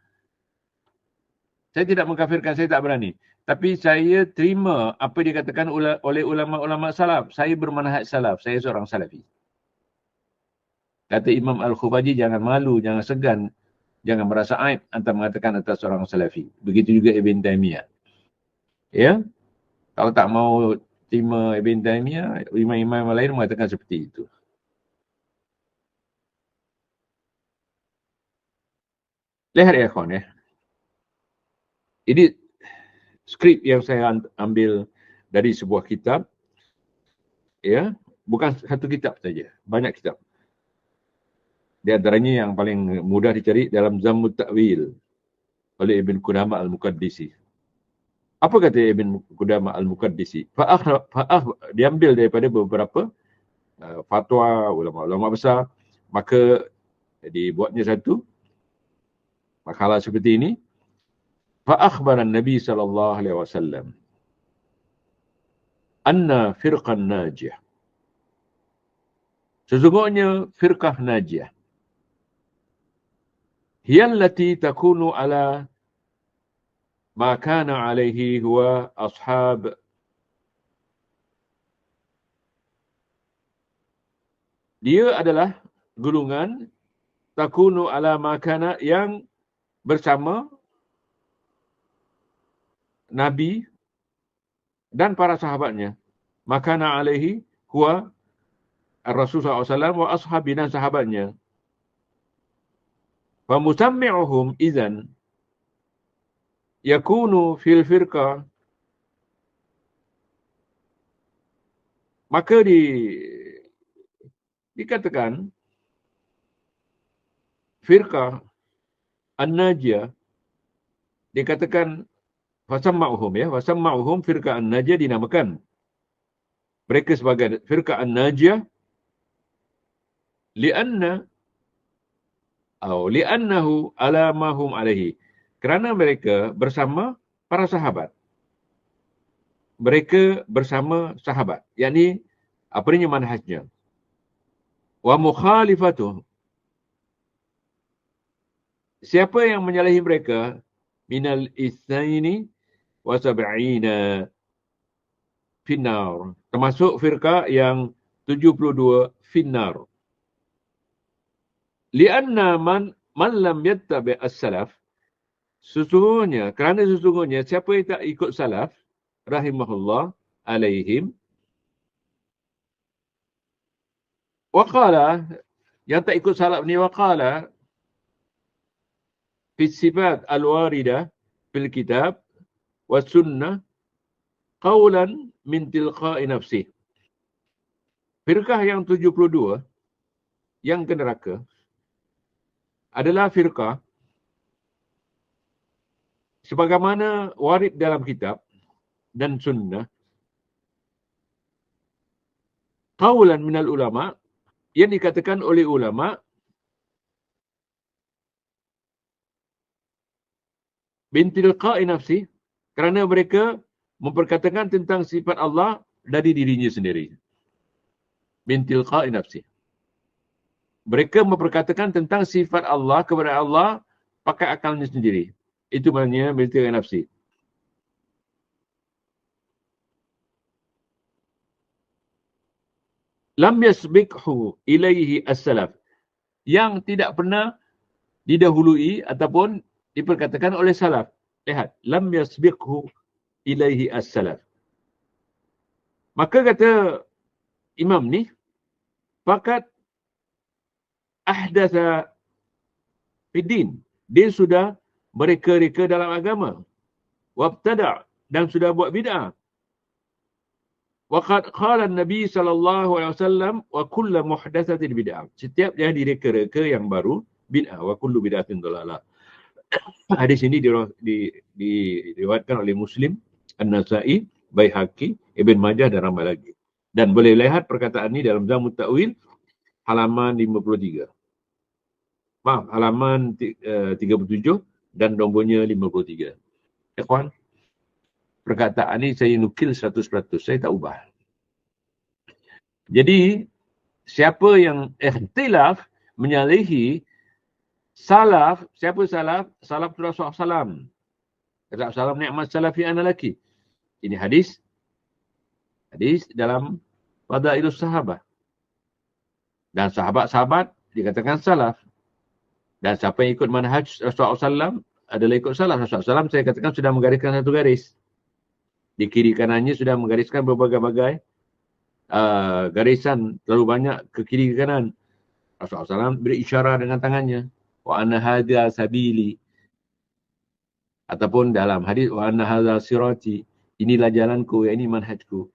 A: Saya tidak mengkafirkan, saya tak berani. Tapi saya terima apa dikatakan oleh ulama-ulama salaf. Saya bermanhaj salaf, saya seorang salafi. Kata Imam Al-Khubaji, jangan malu, jangan segan, jangan merasa aib anda mengatakan atas seorang salafi. Begitu juga Ibn Taymiyah. Ya, kalau tak mau terima Ibn Taymiyah, imam-imam lain mengatakan seperti itu. Lihat ya kawan ya. Ini skrip yang saya ambil dari sebuah kitab. Ya, bukan satu kitab saja, banyak kitab. Di antaranya yang paling mudah dicari dalam Zammut Ta'wil oleh Ibn Qudamah Al-Muqaddisi. Apa kata Ibn Qudamah Al-Muqaddisi? Diambil daripada beberapa fatwa ulama-ulama besar, maka dibuatnya satu makalah seperti ini. Fa'akhbaran Nabi SAW anna firqan najiyah. Sesungguhnya firqah najiyah hiyallati takunu ala ma kana alaihi huwa ashab dia adalah golongan takunu ala ma kana yang bersama Nabi dan para sahabatnya. Makana alaihi huwa Rasulullah SAW wa ashabi dan sahabatnya. Fa musammi'uhum idzan yakunu fil firqa, maka dikatakan firqah an-najiyah, dikatakan fasamma'uhum ya, fasamma'uhum firqah an-najiyah, dinamakan mereka sebagai firqah an-najiyah li'annahu ala ma hum alaihi, kerana mereka bersama para sahabat. Mereka bersama sahabat, yakni apa ini manhajnya. Wa mukhalifatuh, siapa yang menyalahi mereka, minal itsnaini wa sab'ina finnar, termasuk firqah yang 72 finnar. Lianna man lam yattabi' as-salaf, kerana sesungguhnya siapa yang tak ikut salaf rahimahullah alaihim, waqala, yang tak ikut salaf ni, waqala fi sifat al-waridah fil kitab wa sunnah qawlan min tilqa'i nafsih. Firqah yang 72 yang ke neraka adalah firqah sebagaimana warid dalam kitab dan sunnah, qawlan minal ulama, yang dikatakan oleh ulama, bintilqa'i nafsi, kerana mereka memperkatakan tentang sifat Allah dari dirinya sendiri. Bintilqa'i nafsi, mereka memperkatakan tentang sifat Allah kepada Allah pakai akalnya sendiri. Itu maknanya berita nafsi. Lam yasbiqhu ilaihi as-salaf. Yang tidak pernah didahului ataupun diperkatakan oleh salaf. Lihat, lam yasbiqhu ilaihi as-salaf. Maka kata imam ni, fakat ahdatha fiddin. Dia sudah mereka-reka dalam agama. Wabtada' dan sudah buat bid'ah. Waqad qala Nabi sallallahu alaihi wasallam wa kullu muhdatsatin bid'ah. Setiap yang direka-reka yang baru bid'ah, wa kullu bid'atin dhalalah. Hadis ini diriwayatkan oleh Muslim, An-Nasa'i, Baihaqi, Ibn Majah dan ramai lagi. Dan boleh lihat perkataan ini dalam Zamut Ta'wil halaman 53. Maaf, halaman 37 dan nombornya 53. Ikhwan, perkataan ini saya nukil 100%, saya tak ubah. Jadi, siapa yang ikhtilaf menyalahi salaf, siapa salaf? Salaf Rasulullah SAW. Rasulullah SAW ni'mat salafi ana laki. Ini hadis dalam Fadailus Sahabah. Dan sahabat-sahabat dikatakan salaf. Dan siapa yang ikut manhaj Rasulullah SAW adalah ikut salaf. Rasulullah SAW saya katakan sudah menggariskan satu garis. Di kiri kanannya sudah menggariskan berbagai-bagai garisan terlalu banyak ke kiri ke kanan. Rasulullah SAW beri isyarat dengan tangannya. Wa anna hadha sabili. Ataupun dalam hadis wa anna hadha sirati. Inilah jalanku, ini manhajku.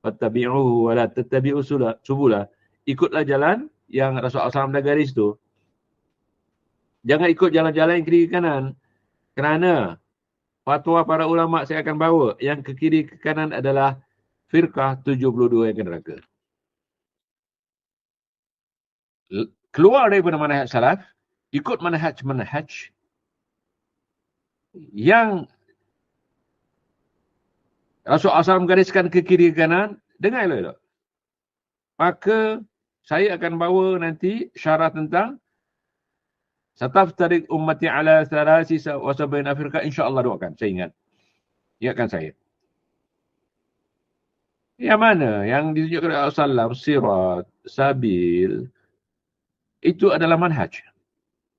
A: Fattabi'uhu wa la tattabi'u subula. Ikutlah jalan yang Rasulullah SAW dah garis tu. Jangan ikut jalan-jalan yang kiri ke kanan. Kerana fatwa para ulama saya akan bawa yang ke kiri ke kanan adalah firqah 72 yang ke neraka. Keluar daripada manhaj salaf, ikut manhaj yang Rasulullah SAW menggariskan ke kiri ke kanan, dengar elok. Maka saya akan bawa nanti syarah tentang Sataftariq ummati ala thalasi wa sab'ina firqah, insya-Allah doakan. Saya ingat. Ingatkan saya. Yang mana? Yang ditunjukkan oleh Rasulullah SAW, sirat, sabil, itu adalah manhaj.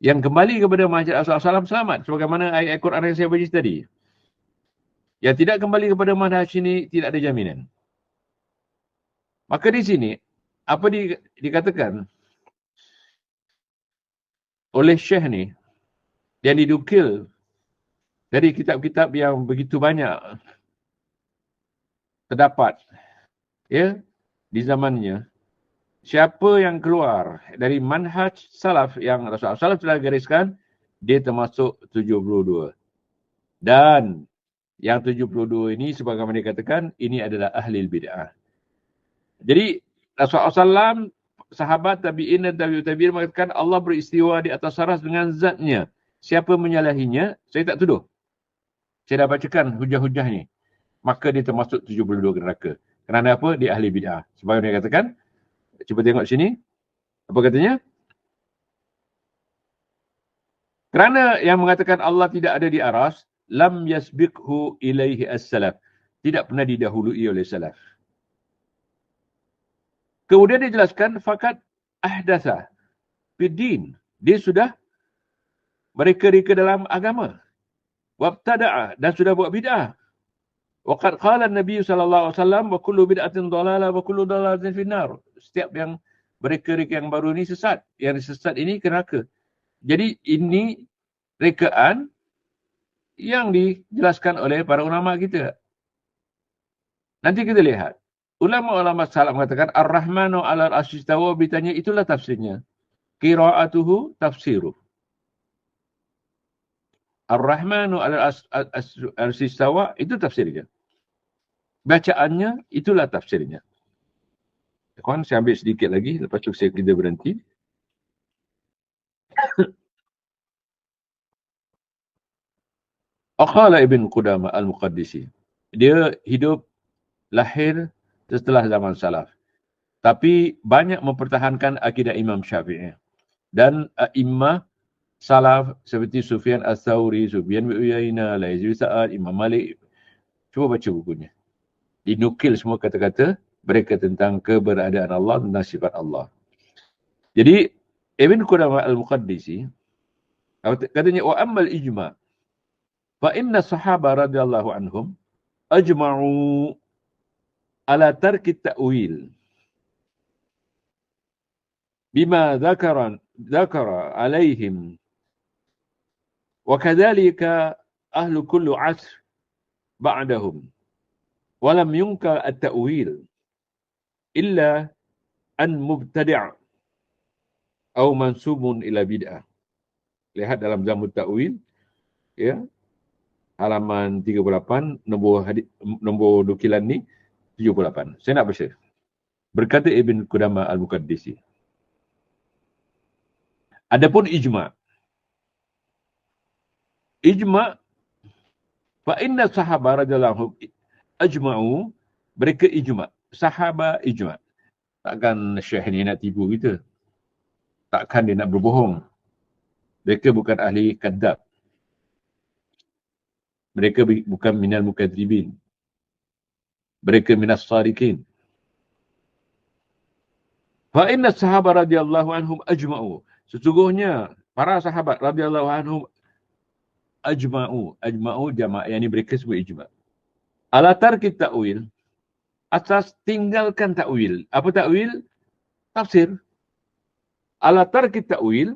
A: Yang kembali kepada manhaj Rasulullah SAW selamat. Sebagaimana ayat Quran yang saya baca tadi. Yang tidak kembali kepada manhaj ini tidak ada jaminan. Maka di sini, apa dikatakan oleh Syekh ni, yang didukil dari kitab-kitab yang begitu banyak terdapat ya di zamannya, siapa yang keluar dari manhaj salaf yang Rasulullah SAW telah gariskan, dia termasuk 72. Dan yang 72 ini sebagaimana dikatakan, ini adalah ahli bid'ah. Jadi Rasulullah SAW, sahabat tabi'in dan tabi'in mengatakan Allah beristiwa di atas aras dengan zatnya. Siapa menyalahinya, saya tak tuduh. Saya dah bacakan hujah-hujah ni. Maka dia termasuk 72 neraka. Kerana apa? Dia ahli bid'ah. Sebagaimana dia katakan, cuba tengok sini. Apa katanya? Kerana yang mengatakan Allah tidak ada di aras, lam yasbiqhu ilaihi as-salaf. Tidak pernah didahului oleh salaf. Kemudian dia jelaskan fakat ahdatha fiddin. Dia sudah mereka-reka dalam agama. Wabtada'a, dan sudah buat bid'ah. Waqad qala Nabi sallallahu alaihi wasallam wa kullu bid'atin dhalalah wa kullu dhalalatin finnar. Setiap yang mereka-reka yang baru ni sesat. Yang sesat ini ke neraka. Jadi ini rekaan yang dijelaskan oleh para ulama kita. Nanti kita lihat. Ulama-ulama salaf mengatakan Ar-Rahmanu 'alal 'arsy istawa, ditanya itulah tafsirnya. Qira'atuhu tafsiruh. Ar-Rahmanu 'alal 'arsy istawa, itu tafsirnya. Bacaannya itulah tafsirnya. Kawan, saya ambil sedikit lagi lepas tu kita berhenti. Aqala Ibn Qudamah Al-Muqaddisi. Dia hidup lahir setelah zaman salaf. Tapi banyak mempertahankan akidah Imam Syafi'i. Dan a'immah salaf seperti Sufyan Ats-Tsauri, Sufyan bin Uyainah, Lais bin Sa'ad, Imam Malik. Cuba baca bukunya. Dinukil semua kata-kata mereka tentang keberadaan Allah, tentang sifat Allah. Jadi Ibn Qudamah Al-Muqaddisi katanya wa ammal ijma' fa inna sahaba radhiyallahu anhum ajma'u ala tarki ta'wil bima dzakara alaihim wa kadzalika ahlu kulli 'asr ba'dahum wa lam yunkar at-ta'wil illa an mubtadi' atau mansubun ila bid'ah. Lihat dalam Zamut Ta'wil, ya, halaman 38, nombor nukilan ni 78. Saya nak baca. Berkata Ibn Qudamah Al-Muqaddisi. Adapun ijma'. Ijma' fa inna sahabat radhiyallahu ajma'u, mereka ijma'. Sahabat ijma'. Takkan Syekh ni nak tipu kita. Takkan dia nak berbohong. Mereka bukan ahli kadzab. Mereka bukan minal mukadzibin. Mereka minas sadiqin. Fa inna sahabat radhiyallahu anhum ajma'u. Sesungguhnya para sahabat radhiyallahu anhum ajma'u. Ajma'u jama', yang ini mereka sebut ijma'. Ala tarki ta'wil, atas tinggalkan ta'wil. Apa ta'wil? Tafsir. Ala tarki ta'wil,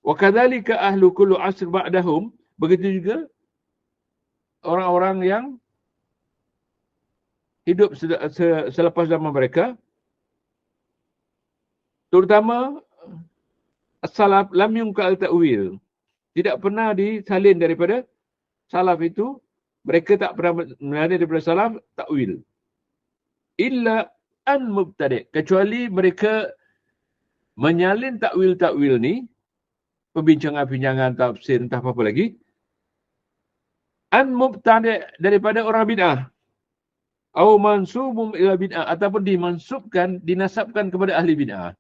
A: wa kadzalika ahlu kullu asr ba'dahum, begitu juga orang-orang yang hidup selepas zaman mereka, terutama salaf lam yunkal ta'wil, tidak pernah disalin daripada salaf itu, mereka tak pernah menalin daripada salaf ta'wil. Illa an mubtadi', kecuali mereka menyalin takwil-takwil ni, perbincangan-perbincangan tafsir entah apa-apa lagi, an mubtadi' daripada orang bid'ah, atau mansubum ila bid'ah, ataupun dimansubkan, dinasabkan kepada ahli bid'ah.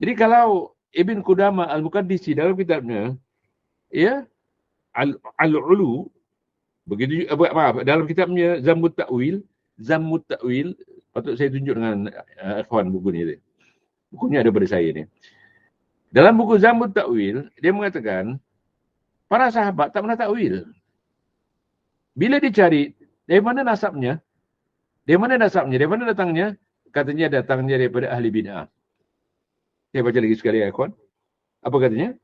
A: Jadi kalau Ibn Qudamah Al-Muqaddisi dalam kitabnya, ya, Al-Ulu, begitu, maaf, dalam kitabnya Zammut Ta'wil, patut saya tunjuk dengan ikhwan buku ni. Bukunya ada pada saya ni. Dalam buku Zammut Ta'wil, dia mengatakan, para sahabat tak pernah ta'wil. Bila dicari, dari mana nasabnya? Dari mana datangnya? Katanya datangnya daripada ahli bid'ah. Saya baca lagi sekali ya, kawan. Apa katanya?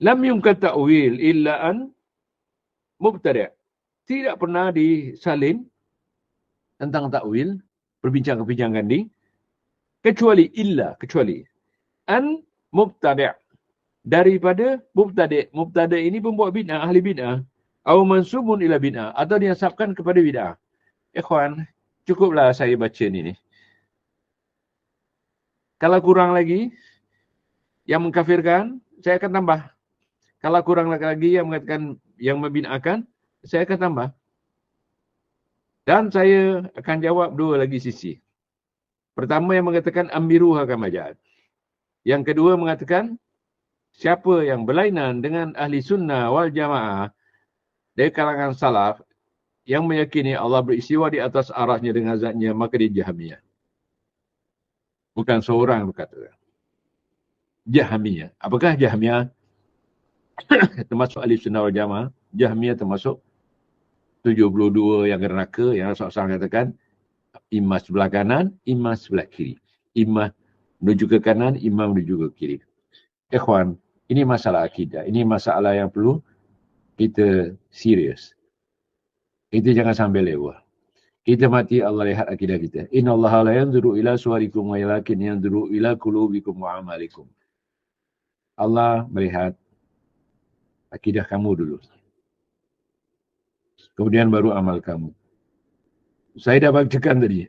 A: Lam yumkan ta'wil illa an mubtadi'. Tidak pernah disalin tentang ta'wil, perbincangan-perbincangan ni, kecuali an mubtadi', daripada mubtadi' ini pembuat bid'ah, ahli bid'ah, atau mansubun ila bid'ah, atau dinasabkan kepada bid'ah. Ikhwan, cukuplah saya baca ni. Kalau kurang lagi yang mengkafirkan, saya akan tambah. Kalau kurang lagi yang mengatakan, yang membid'ahkan, saya akan tambah. Dan saya akan jawab dua lagi sisi. Pertama yang mengatakan amiruha kama ja'at. Yang kedua mengatakan siapa yang berlainan dengan ahli sunnah wal jamaah dari kalangan salaf yang meyakini Allah beristiwa di atas arasnya dengan zatnya, maka dia Jahmiyah. Bukan seorang berkata. Jahmiyah. Apakah Jahmiyah? Termasuk ahli sunnah wal jamaah. Jahmiyah termasuk 72 yang neraka, yang Rasulullah katakan imam sebelah kanan, imam sebelah kiri. Imam menuju ke kanan, imam menuju ke kiri. Ikhwan, ini masalah akidah. Ini masalah yang perlu kita serius. Kita jangan sambil lewat. Kita mati, Allah lihat akidah kita. Inna Allah la yanzuru ila suwarikum wa yalakin yanzuru ila qulubikum wa amalikum. Allah melihat akidah kamu dulu. Kemudian baru amal kamu. Saya dah bacakan tadi.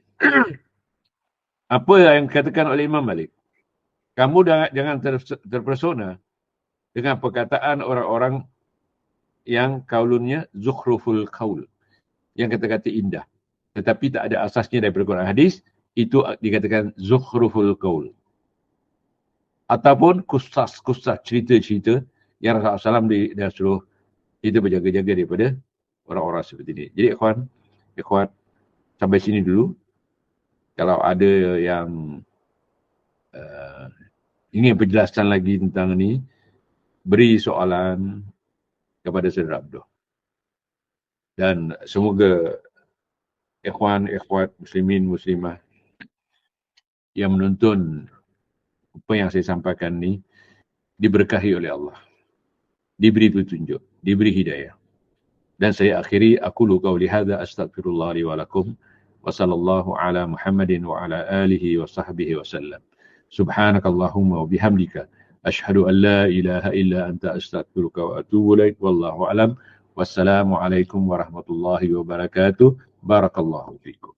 A: Apa yang dikatakan oleh Imam Malik? Kamu jangan terpesona dengan perkataan orang-orang yang kaulunnya zukhruful qaul. Yang kata-kata indah. tetapi tak ada asasnya daripada Quran hadis, itu dikatakan zukhruful qaul. Ataupun kusas cerita-cerita yang Rasulullah SAW dia suruh kita berjaga-jaga daripada orang-orang seperti ini. Jadi ikhwan, sampai sini dulu. Kalau ada yang ingin penjelasan lagi tentang ni, beri soalan kepada Saudara Abdul. Dan semoga ikhwan muslimin muslimah yang menonton apa yang saya sampaikan ni diberkahi oleh Allah, diberi petunjuk, diberi hidayah. Dan saya akhiri, aqulu qawli hadza astaghfirullah li wa lakum wa sallallahu ala Muhammadin wa ala alihi wa sahbihi wa sallam. Subhanakallahumma wa bihamdika asyhadu an la ilaha illa anta astaghfiruka wa atubu ilaik. Wallahu alam. Wassalamu alaikum warahmatullahi wabarakatuh. Barakallahu fikum.